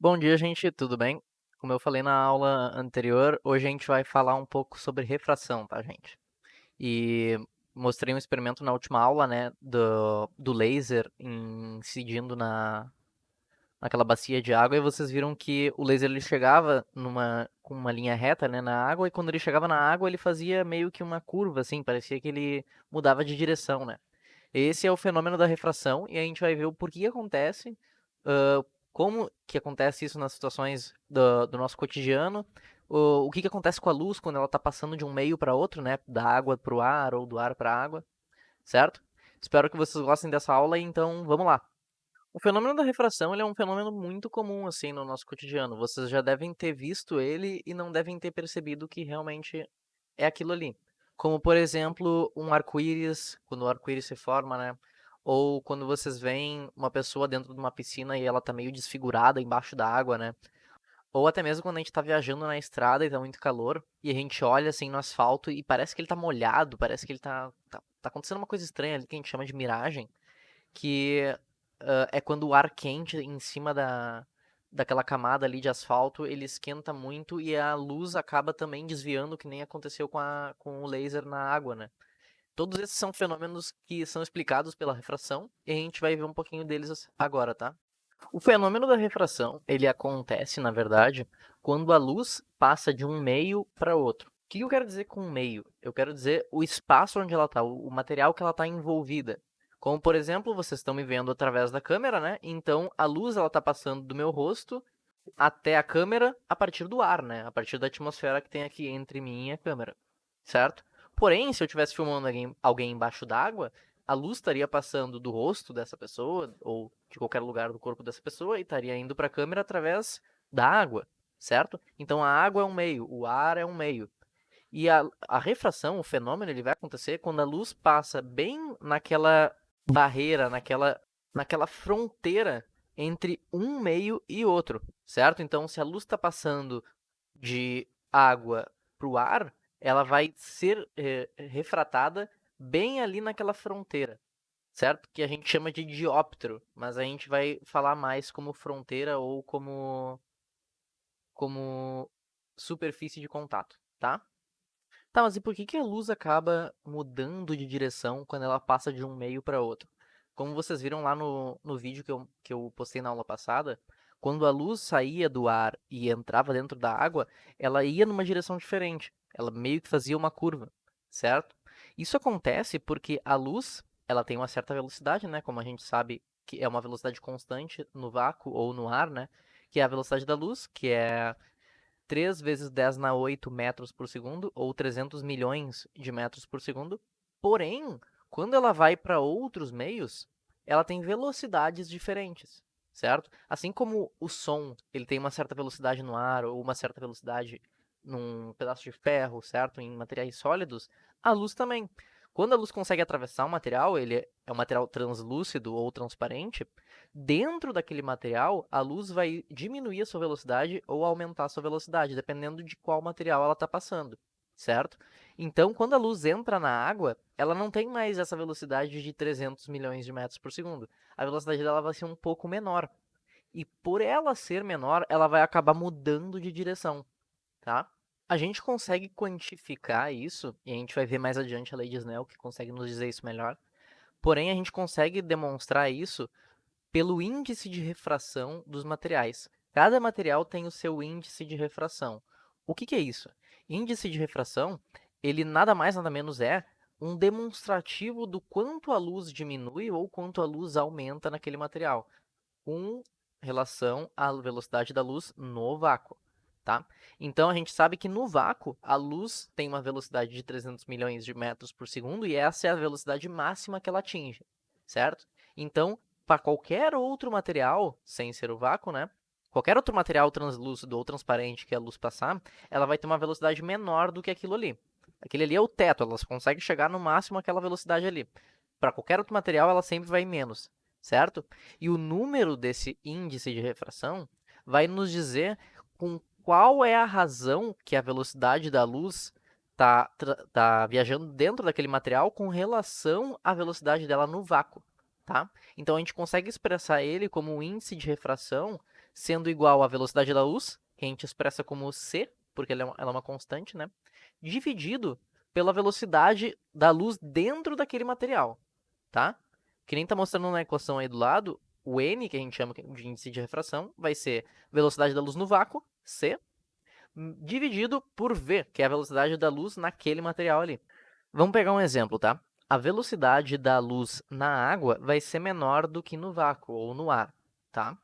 Bom dia, gente, tudo bem? Como eu falei na aula anterior, hoje a gente vai falar um pouco sobre refração, tá, gente? E mostrei um experimento na última aula, né, do laser incidindo naquela bacia de água, e vocês viram que o laser ele chegava com uma linha reta, né, na água, e quando ele chegava na água ele fazia meio que uma curva, assim, parecia que ele mudava de direção, né? Esse é o fenômeno da refração e a gente vai ver o porquê acontece, como que acontece isso nas situações do nosso cotidiano, o que que acontece com a luz quando ela está passando de um meio para outro, né, da água para o ar ou do ar para a água, certo? Espero que vocês gostem dessa aula, então vamos lá. O fenômeno da refração ele é um fenômeno muito comum assim no nosso cotidiano. Vocês já devem ter visto ele e não devem ter percebido que realmente é aquilo ali. Como, por exemplo, um arco-íris, quando o arco-íris se forma, né? Ou quando vocês veem uma pessoa dentro de uma piscina e ela tá meio desfigurada embaixo da água, né? Ou até mesmo quando a gente tá viajando na estrada e tá muito calor e a gente olha assim no asfalto e parece que ele tá molhado, parece que ele tá acontecendo uma coisa estranha ali que a gente chama de miragem, que é quando o ar quente em cima daquela camada ali de asfalto, ele esquenta muito e a luz acaba também desviando, que nem aconteceu com o laser na água, né? Todos esses são fenômenos que são explicados pela refração e a gente vai ver um pouquinho deles agora, tá? O fenômeno da refração, ele acontece, na verdade, quando a luz passa de um meio para outro. O que eu quero dizer com meio? Eu quero dizer o espaço onde ela está, o material que ela está envolvida. Como, por exemplo, vocês estão me vendo através da câmera, né? Então, a luz ela está passando do meu rosto até a câmera a partir do ar, né? A partir da atmosfera que tem aqui entre mim e a câmera, certo? Porém, se eu estivesse filmando alguém embaixo d'água, a luz estaria passando do rosto dessa pessoa ou de qualquer lugar do corpo dessa pessoa e estaria indo para a câmera através da água, certo? Então a água é um meio, o ar é um meio. E a refração, o fenômeno, ele vai acontecer quando a luz passa bem naquela barreira, naquela fronteira entre um meio e outro, certo? Então, se a luz está passando de água para o ar, ela vai ser refratada bem ali naquela fronteira, certo? Que a gente chama de dióptero, mas a gente vai falar mais como fronteira ou como superfície de contato, tá? Tá, mas e por que que a luz acaba mudando de direção quando ela passa de um meio para outro? Como vocês viram lá no vídeo que eu postei na aula passada, quando a luz saía do ar e entrava dentro da água, ela ia numa direção diferente. Ela meio que fazia uma curva, certo? Isso acontece porque a luz, ela tem uma certa velocidade, né? Como a gente sabe que é uma velocidade constante no vácuo ou no ar, né? Que é a velocidade da luz, que é 3 vezes 10 na 8 metros por segundo, ou 300 milhões de metros por segundo. Porém, quando ela vai para outros meios, ela tem velocidades diferentes, certo? Assim como o som, ele tem uma certa velocidade no ar, ou uma certa velocidade num pedaço de ferro, certo? Em materiais sólidos, a luz também. Quando a luz consegue atravessar um material, ele é um material translúcido ou transparente, dentro daquele material, a luz vai diminuir a sua velocidade ou aumentar a sua velocidade, dependendo de qual material ela está passando, certo? Então, quando a luz entra na água, ela não tem mais essa velocidade de 300 milhões de metros por segundo. A velocidade dela vai ser um pouco menor. E por ela ser menor, ela vai acabar mudando de direção, tá? A gente consegue quantificar isso, e a gente vai ver mais adiante a lei de Snell, que consegue nos dizer isso melhor. Porém, a gente consegue demonstrar isso pelo índice de refração dos materiais. Cada material tem o seu índice de refração. O que que é isso? Índice de refração, ele nada mais nada menos é um demonstrativo do quanto a luz diminui ou quanto a luz aumenta naquele material, com relação à velocidade da luz no vácuo, tá? Então a gente sabe que no vácuo a luz tem uma velocidade de 300 milhões de metros por segundo e essa é a velocidade máxima que ela atinge, certo? Então, para qualquer outro material, sem ser o vácuo, né? Qualquer outro material translúcido ou transparente que a luz passar, ela vai ter uma velocidade menor do que aquilo ali. Aquele ali é o teto, elas conseguem chegar no máximo aquela velocidade ali. Para qualquer outro material, ela sempre vai menos, certo? E o número desse índice de refração vai nos dizer com qual é a razão que a velocidade da luz tá viajando dentro daquele material com relação à velocidade dela no vácuo, tá? Então a gente consegue expressar ele como um índice de refração sendo igual à velocidade da luz, que a gente expressa como c, porque ela é uma constante, né? Dividido pela velocidade da luz dentro daquele material, tá? Que nem tá mostrando na equação aí do lado, o n, que a gente chama de índice de refração, vai ser velocidade da luz no vácuo, c, dividido por v, que é a velocidade da luz naquele material ali. Vamos pegar um exemplo, tá? A velocidade da luz na água vai ser menor do que no vácuo ou no ar, tá?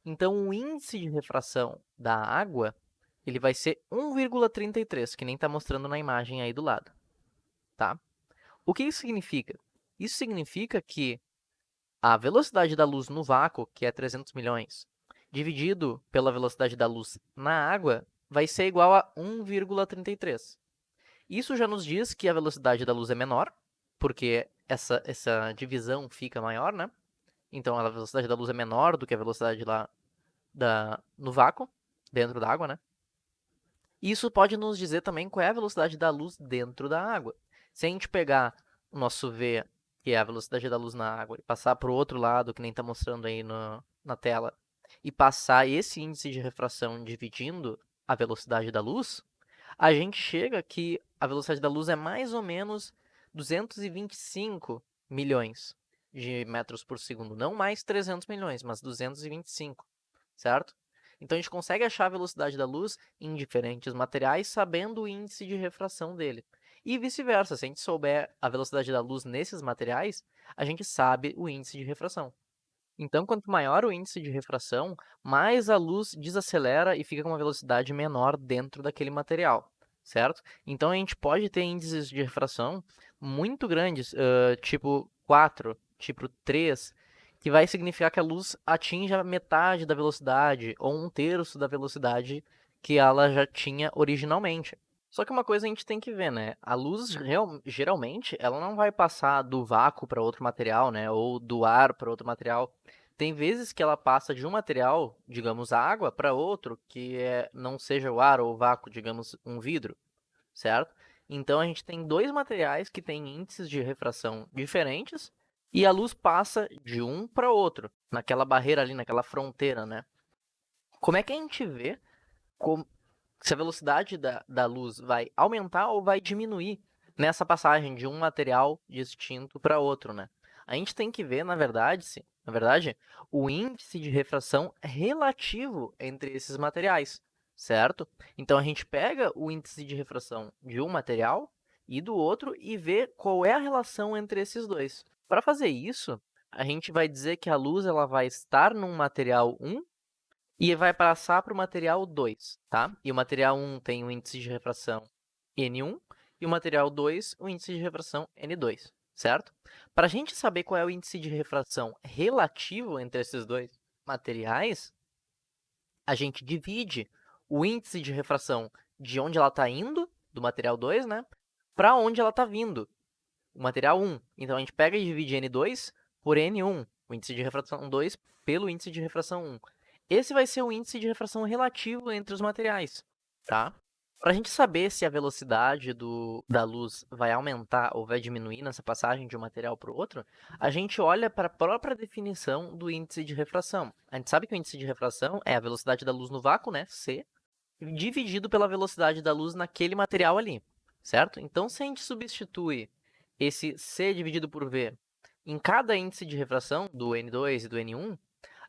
Então, o índice de refração da água, ele vai ser 1,33, que nem está mostrando na imagem aí do lado, tá? O que isso significa? Isso significa que a velocidade da luz no vácuo, que é 300 milhões, dividido pela velocidade da luz na água, vai ser igual a 1,33. Isso já nos diz que a velocidade da luz é menor, porque essa divisão fica maior, né? Então, a velocidade da luz é menor do que a velocidade lá no vácuo, dentro da água, né? Isso pode nos dizer também qual é a velocidade da luz dentro da água. Se a gente pegar o nosso V, que é a velocidade da luz na água, e passar para o outro lado, que nem está mostrando aí na tela, e passar esse índice de refração dividindo a velocidade da luz, a gente chega que a velocidade da luz é mais ou menos 225 milhões de metros por segundo. Não mais 300 milhões, mas 225, certo? Então, a gente consegue achar a velocidade da luz em diferentes materiais sabendo o índice de refração dele. E vice-versa, se a gente souber a velocidade da luz nesses materiais, a gente sabe o índice de refração. Então, quanto maior o índice de refração, mais a luz desacelera e fica com uma velocidade menor dentro daquele material, certo? Então, a gente pode ter índices de refração muito grandes, tipo 4, tipo 3, que vai significar que a luz atinja metade da velocidade ou 1/3 da velocidade que ela já tinha originalmente. Só que uma coisa a gente tem que ver, né? A luz geralmente ela não vai passar do vácuo para outro material, né? Ou do ar para outro material. Tem vezes que ela passa de um material, digamos a água, para outro que não seja o ar ou o vácuo, digamos um vidro, certo? Então a gente tem dois materiais que têm índices de refração diferentes e a luz passa de um para outro, naquela barreira ali, naquela fronteira, né? Como é que a gente vê como, se a velocidade da luz vai aumentar ou vai diminuir nessa passagem de um material distinto para outro, né? A gente tem que ver, na verdade, o índice de refração relativo entre esses materiais, certo? Então a gente pega o índice de refração de um material e do outro e vê qual é a relação entre esses dois. Para fazer isso, a gente vai dizer que a luz ela vai estar num material 1 e vai passar para o material 2, tá? E o material 1 tem o índice de refração N1 e o material 2 o índice de refração N2, certo? Para a gente saber qual é o índice de refração relativo entre esses dois materiais, a gente divide o índice de refração de onde ela está indo, do material 2, né? Para onde ela está vindo, o material 1. Então, a gente pega e divide N2 por N1, o índice de refração 2 pelo índice de refração 1. Esse vai ser o índice de refração relativo entre os materiais, tá? Para a gente saber se a velocidade da luz vai aumentar ou vai diminuir nessa passagem de um material para o outro, a gente olha para a própria definição do índice de refração. A gente sabe que o índice de refração é a velocidade da luz no vácuo, né, c, dividido pela velocidade da luz naquele material ali, certo? Então, se a gente substitui esse c dividido por v em cada índice de refração, do N2 e do N1,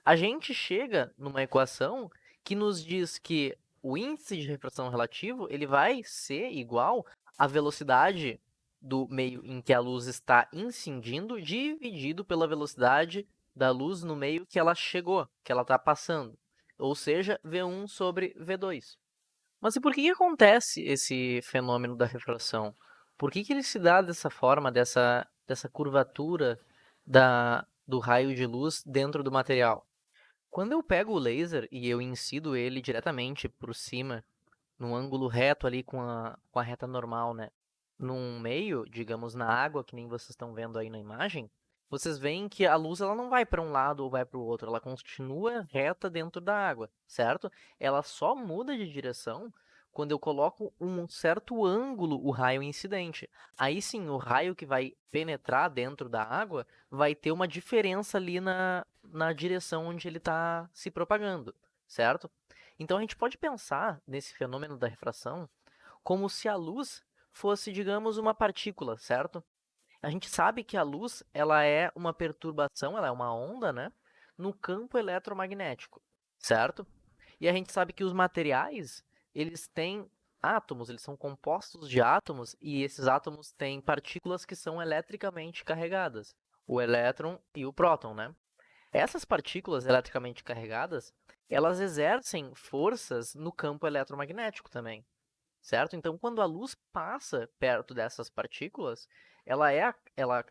a gente chega numa equação que nos diz que o índice de refração relativo ele vai ser igual à velocidade do meio em que a luz está incidindo dividido pela velocidade da luz no meio que ela chegou, que ela está passando. Ou seja, V1 sobre V2. Mas e por que acontece esse fenômeno da refração? Por que ele se dá dessa forma, dessa curvatura do raio de luz dentro do material? Quando eu pego o laser e eu incido ele diretamente por cima, num ângulo reto ali com a reta normal, né? Num meio, digamos, na água, que nem vocês estão vendo aí na imagem, vocês veem que a luz ela não vai para um lado ou vai para o outro, ela continua reta dentro da água, certo? Ela só muda de direção quando eu coloco um certo ângulo o raio incidente. Aí sim, o raio que vai penetrar dentro da água vai ter uma diferença ali na direção onde ele está se propagando, certo? Então a gente pode pensar nesse fenômeno da refração como se a luz fosse, digamos, uma partícula, certo? A gente sabe que a luz, ela é uma perturbação, ela é uma onda, né, no campo eletromagnético, certo? E a gente sabe que os materiais, eles têm átomos, eles são compostos de átomos e esses átomos têm partículas que são eletricamente carregadas, o elétron e o próton, né? Essas partículas eletricamente carregadas, elas exercem forças no campo eletromagnético também, certo? Então, quando a luz passa perto dessas partículas, ela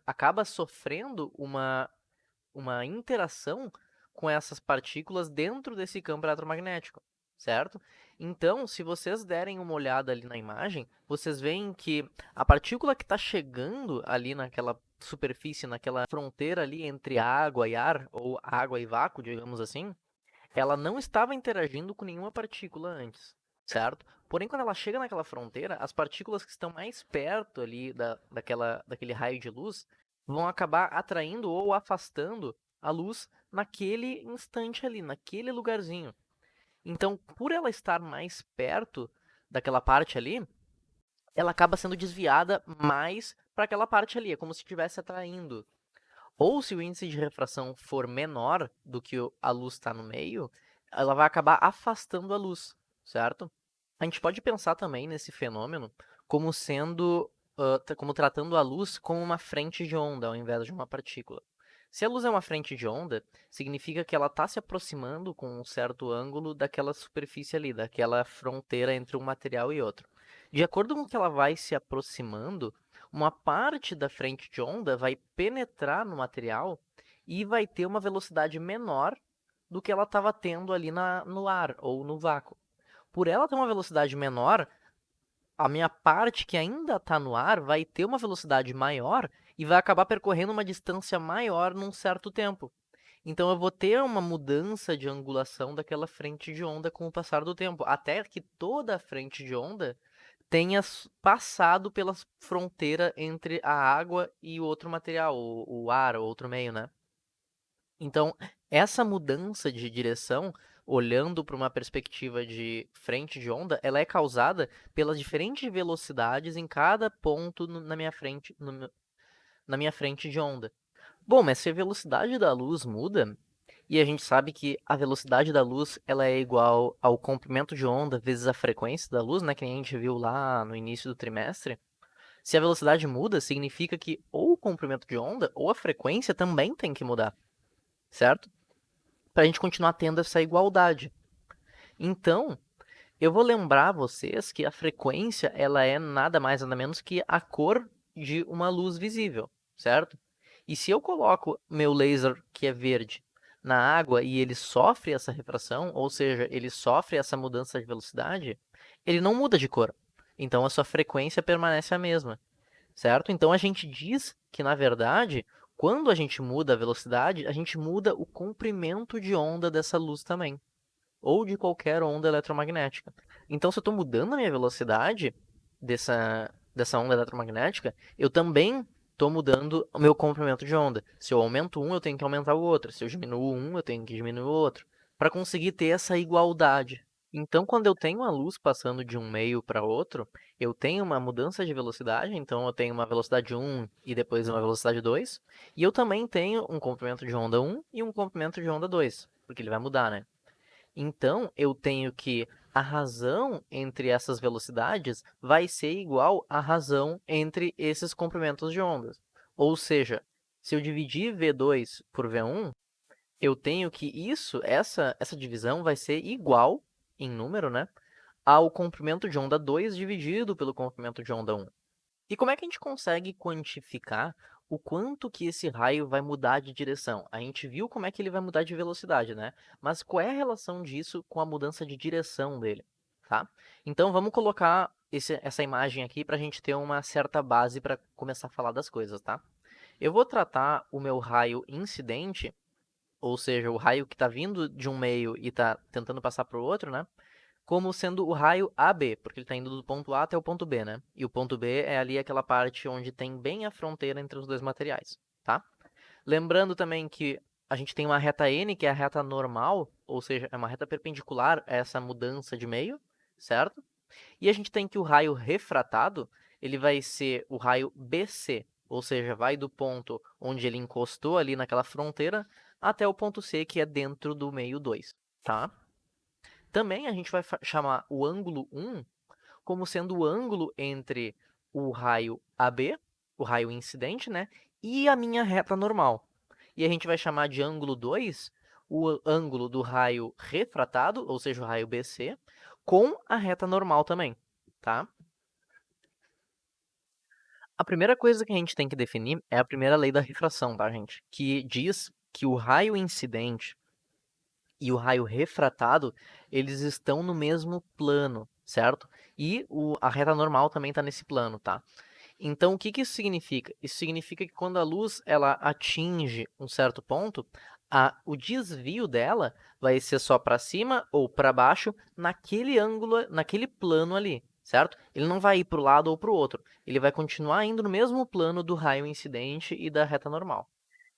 acaba sofrendo uma interação com essas partículas dentro desse campo eletromagnético, certo? Então, se vocês derem uma olhada ali na imagem, vocês veem que a partícula que está chegando ali naquela superfície, naquela fronteira ali entre água e ar, ou água e vácuo, digamos assim, ela não estava interagindo com nenhuma partícula antes, certo? Porém, quando ela chega naquela fronteira, as partículas que estão mais perto ali daquele raio de luz vão acabar atraindo ou afastando a luz naquele instante ali, naquele lugarzinho. Então, por ela estar mais perto daquela parte ali, ela acaba sendo desviada mais para aquela parte ali, é como se estivesse atraindo. Ou se o índice de refração for menor do que a luz está no meio, ela vai acabar afastando a luz, certo? A gente pode pensar também nesse fenômeno como sendo, como tratando a luz como uma frente de onda ao invés de uma partícula. Se a luz é uma frente de onda, significa que ela está se aproximando com um certo ângulo daquela superfície ali, daquela fronteira entre um material e outro. De acordo com que ela vai se aproximando, uma parte da frente de onda vai penetrar no material e vai ter uma velocidade menor do que ela estava tendo ali no ar ou no vácuo. Por ela ter uma velocidade menor, a minha parte que ainda está no ar vai ter uma velocidade maior e vai acabar percorrendo uma distância maior num certo tempo. Então eu vou ter uma mudança de angulação daquela frente de onda com o passar do tempo, até que toda a frente de onda tenha passado pela fronteira entre a água e o outro material, o ar, ou outro meio, né? Então, essa mudança de direção, olhando para uma perspectiva de frente de onda, ela é causada pelas diferentes velocidades em cada ponto na minha frente, na minha frente de onda. Bom, mas se a velocidade da luz muda, e a gente sabe que a velocidade da luz ela é igual ao comprimento de onda vezes a frequência da luz, né, que nem a gente viu lá no início do trimestre. Se a velocidade muda, significa que ou o comprimento de onda ou a frequência também tem que mudar, certo? Para a gente continuar tendo essa igualdade. Então, eu vou lembrar vocês que a frequência ela é nada mais nada menos que a cor de uma luz visível, certo? E se eu coloco meu laser que é verde na água e ele sofre essa refração, ou seja, ele sofre essa mudança de velocidade, ele não muda de cor. Então a sua frequência permanece a mesma, certo? Então a gente diz que na verdade, quando a gente muda a velocidade, a gente muda o comprimento de onda dessa luz também ou de qualquer onda eletromagnética. Então, se eu estou mudando a minha velocidade dessa onda eletromagnética, eu também estou mudando o meu comprimento de onda. Se eu aumento um, eu tenho que aumentar o outro. Se eu diminuo um, eu tenho que diminuir o outro. Para conseguir ter essa igualdade. Então, quando eu tenho a luz passando de um meio para outro, eu tenho uma mudança de velocidade. Então, eu tenho uma velocidade 1 e depois uma velocidade 2. E eu também tenho um comprimento de onda 1 e um comprimento de onda 2. Porque ele vai mudar, né? Então, eu tenho que a razão entre essas velocidades vai ser igual à razão entre esses comprimentos de ondas. Ou seja, se eu dividir V2 por V1, eu tenho que essa divisão vai ser igual, em número, né, ao comprimento de onda 2 dividido pelo comprimento de onda 1. E como é que a gente consegue quantificar o quanto que esse raio vai mudar de direção? A gente viu como é que ele vai mudar de velocidade, né? Mas qual é a relação disso com a mudança de direção dele, tá? Então vamos colocar essa imagem aqui para a gente ter uma certa base para começar a falar das coisas, tá? Eu vou tratar o meu raio incidente, ou seja, o raio que está vindo de um meio e está tentando passar para o outro, né? Como sendo o raio AB, porque ele está indo do ponto A até o ponto B, né? E o ponto B é ali aquela parte onde tem bem a fronteira entre os dois materiais, tá? Lembrando também que a gente tem uma reta n, que é a reta normal, ou seja, é uma reta perpendicular a essa mudança de meio, certo? E a gente tem que o raio refratado, ele vai ser o raio BC, ou seja, vai do ponto onde ele encostou ali naquela fronteira até o ponto C, que é dentro do meio 2, tá? Também a gente vai chamar o ângulo 1 como sendo o ângulo entre o raio AB, o raio incidente, né, e a minha reta normal. E a gente vai chamar de ângulo 2 o ângulo do raio refratado, ou seja, o raio BC, com a reta normal também, tá? A primeira coisa que a gente tem que definir é a primeira lei da refração, tá, gente? Que diz que o raio incidente e o raio refratado, eles estão no mesmo plano, certo? E a reta normal também está nesse plano, tá? Então, o que que isso significa? Isso significa que quando a luz ela atinge um certo ponto, o desvio dela vai ser só para cima ou para baixo naquele ângulo, naquele plano ali, certo? Ele não vai ir para o lado ou para o outro. Ele vai continuar indo no mesmo plano do raio incidente e da reta normal.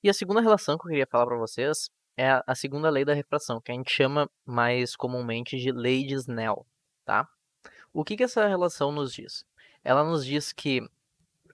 E a segunda relação que eu queria falar para vocês é a segunda lei da refração, que a gente chama mais comumente de lei de Snell, tá? O que que essa relação nos diz? Ela nos diz que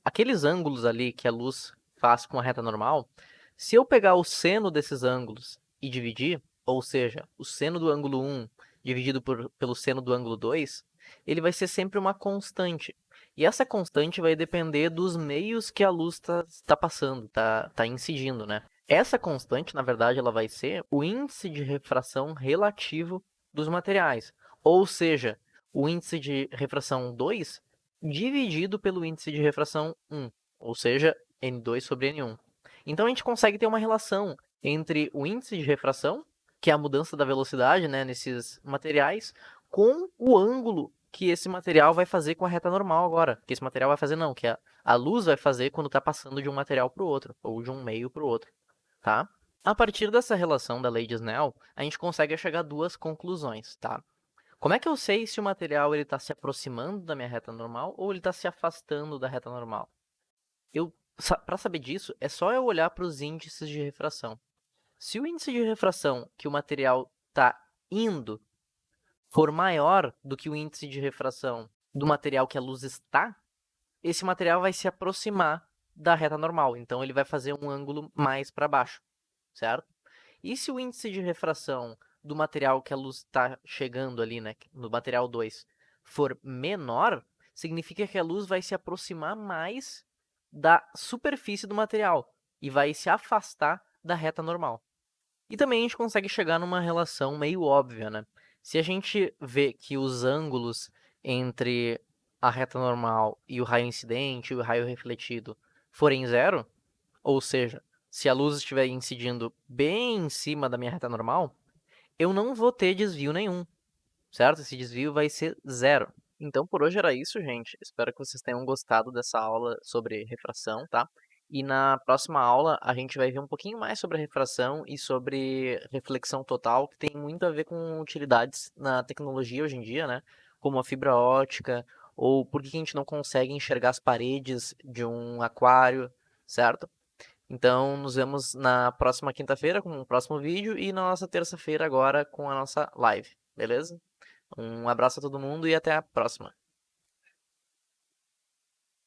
aqueles ângulos ali que a luz faz com a reta normal, se eu pegar o seno desses ângulos e dividir, ou seja, o seno do ângulo 1 dividido pelo seno do ângulo 2, ele vai ser sempre uma constante. E essa constante vai depender dos meios que a luz está passando, tá incidindo, né? Essa constante, na verdade, ela vai ser o índice de refração relativo dos materiais. Ou seja, o índice de refração 2 dividido pelo índice de refração 1, ou seja, N2 sobre N1. Então a gente consegue ter uma relação entre o índice de refração, que é a mudança da velocidade, né, nesses materiais, com o ângulo que esse material vai fazer com a reta normal agora. Que esse material vai fazer não, que a luz vai fazer quando está passando de um material para o outro, ou de um meio para o outro, tá? A partir dessa relação da lei de Snell, a gente consegue chegar a duas conclusões, tá? Como é que eu sei se o material está se aproximando da minha reta normal ou ele está se afastando da reta normal? Para saber disso, é só eu olhar para os índices de refração. Se o índice de refração que o material está indo for maior do que o índice de refração do material que a luz está, esse material vai se aproximar da reta normal. Então, ele vai fazer um ângulo mais para baixo, certo? E se o índice de refração do material que a luz está chegando ali, né, no material 2, for menor, significa que a luz vai se aproximar mais da superfície do material e vai se afastar da reta normal. E também a gente consegue chegar numa relação meio óbvia, né? Se a gente vê que os ângulos entre a reta normal e o raio incidente e o raio refletido forem zero, ou seja, se a luz estiver incidindo bem em cima da minha reta normal, eu não vou ter desvio nenhum, certo? Esse desvio vai ser zero. Então, por hoje era isso, gente. Espero que vocês tenham gostado dessa aula sobre refração, tá? E na próxima aula a gente vai ver um pouquinho mais sobre a refração e sobre reflexão total, que tem muito a ver com utilidades na tecnologia hoje em dia, né? Como a fibra ótica, ou por que a gente não consegue enxergar as paredes de um aquário, certo? Então, nos vemos na próxima quinta-feira com o próximo vídeo e na nossa terça-feira agora com a nossa live, beleza? Um abraço a todo mundo e até a próxima.